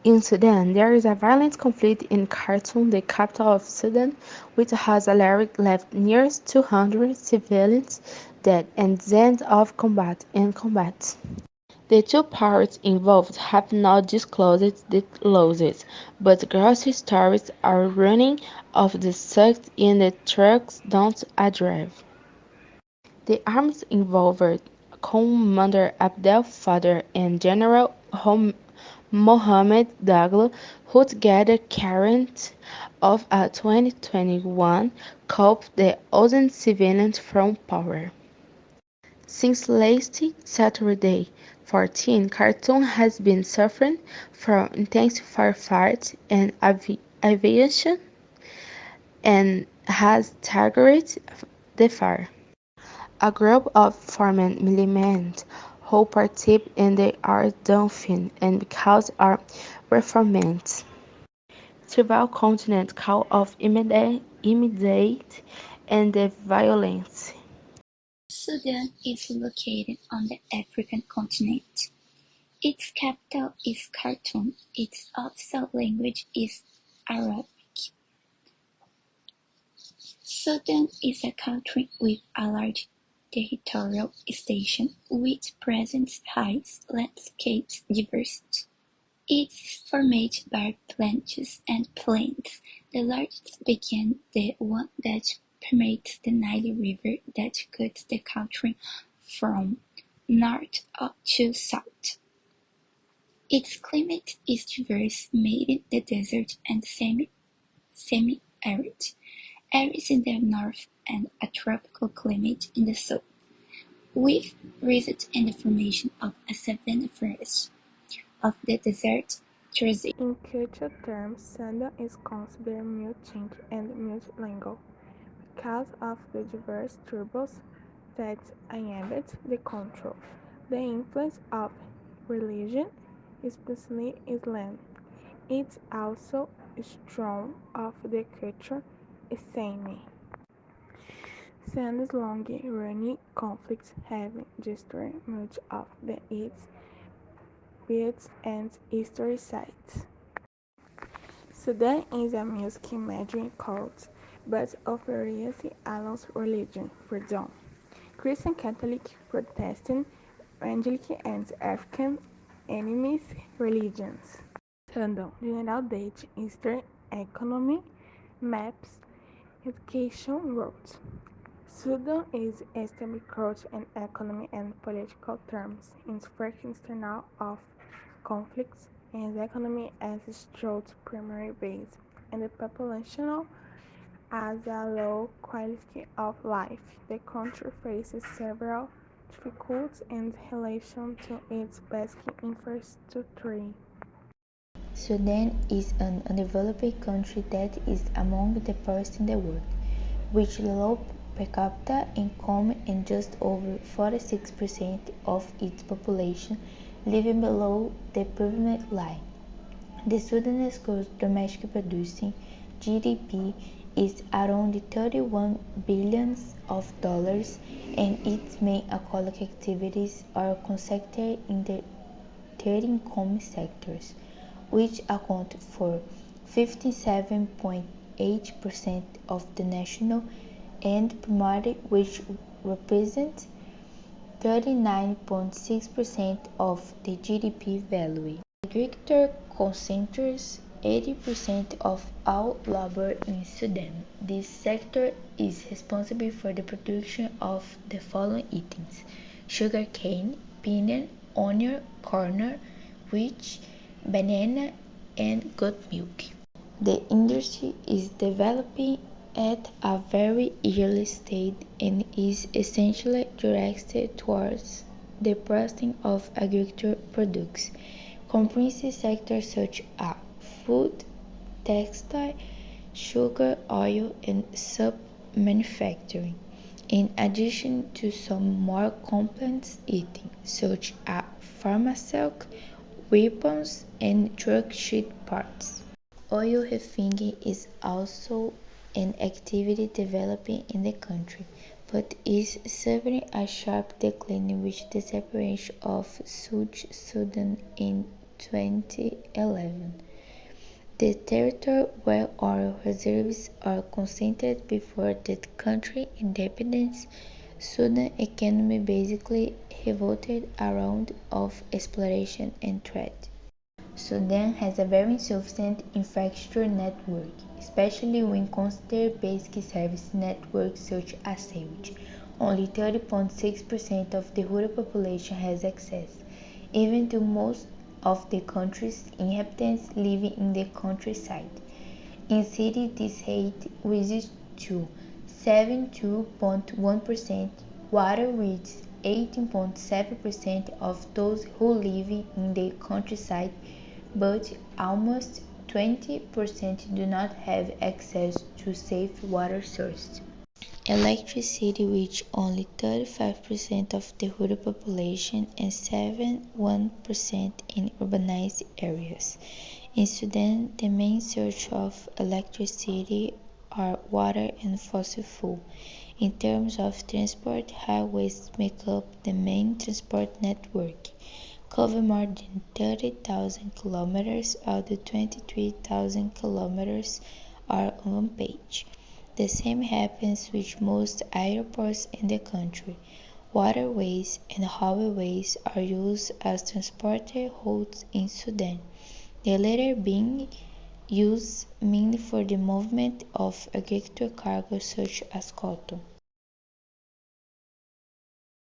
In Sudan, there is a violent conflict in Khartoum, the capital of Sudan, which has already left nearly 200 civilians dead and dozens of combat. The two parties involved have not disclosed the losses, but grocery stores are running off the sucked in the trucks down a drive. The arms involved Commander Abdel Fattah and General Mohamed Daglo, who together carried off a 2021 coup that ousted civilians from power. Since last Saturday 14, Khartoum has been suffering from intense firefights and aviation and has targeted the fire. A group of former militants who participated in the are defiant and because of reforms. Several continents call of immediate and the violence. Sudan is located on the African continent. Its capital is Khartoum. Its official language is Arabic. Sudan is a country with a large territorial extension which presents high landscape diversity. It is formed by plateaus and plains, the largest being the one that permeates the Nile River that cuts the country from north to south. Its climate is diverse, made the desert and semi-arid areas in the north and a tropical climate in the south, with results in the formation of a savanna forest of the desert terrace. In cultural terms, Sudan is considered multi-ethnic and multilingual because of the diverse tribes that inhabit the country. The influence of religion, especially Islam, is also strong of the culture scene. Sudan's long-running conflicts have destroyed much of its beaches and historic sites. Sudan is a music major cult, but operates along religion freedom. Christian, Catholic, Protestant, Evangelical, and African enemies religions. Sudan, general date, history, economy, maps, education, roads. Sudan is established culture and economy and political terms, in fact external of conflicts, and the economy as its primary base, and the population as a low quality of life. The country faces several difficulties in relation to its basic infrastructure. Sudan is an undeveloped country that is among the poorest in the world, with low per capita income and just over 46% of its population living below the poverty line. The Sudanese gross domestic producing GDP is around 31 billion of dollars, and its main economic activities are concentrated in the third income sectors, which account for 57.8% of the national, and primary, which represents 39.6% of the GDP value. Agriculture concentrates 80% of all labor in Sudan. This sector is responsible for the production of the following items: sugarcane, peanut, onion, corn, wheat, banana, and goat milk. The industry is developing at a very early stage and is essentially directed towards the processing of agricultural products, comprising sectors such as food, textile, sugar, oil, and sub-manufacturing, in addition to some more complex items such as pharmaceutical, weapons, and truck sheet parts. Oil refining is also an activity developing in the country, but is suffering a sharp decline with the separation of South Sudan in 2011. The territory where oil reserves are concentrated before the country's independence, Sudan's economy basically revolted around of exploration and trade. Sudan has a very insufficient infrastructure network, especially when considered basic service networks such as sewage. Only 30.6% of the rural population has access, even though most of the country's inhabitants live in the countryside. In cities this rate rises to 72.1%, while reaches 18.7% of those who live in the countryside, but almost 20% do not have access to safe water sources. Electricity reaches only 35% of the rural population and 71% in urbanized areas. In Sudan, the main sources of electricity are water and fossil fuel. In terms of transport, highways make up the main transport network, cover more than 30,000 kilometers, although 23,000 kilometers are unpaved. The same happens with most airports in the country. Waterways and highways are used as transport routes in Sudan, the latter being used mainly for the movement of agricultural cargo such as cotton.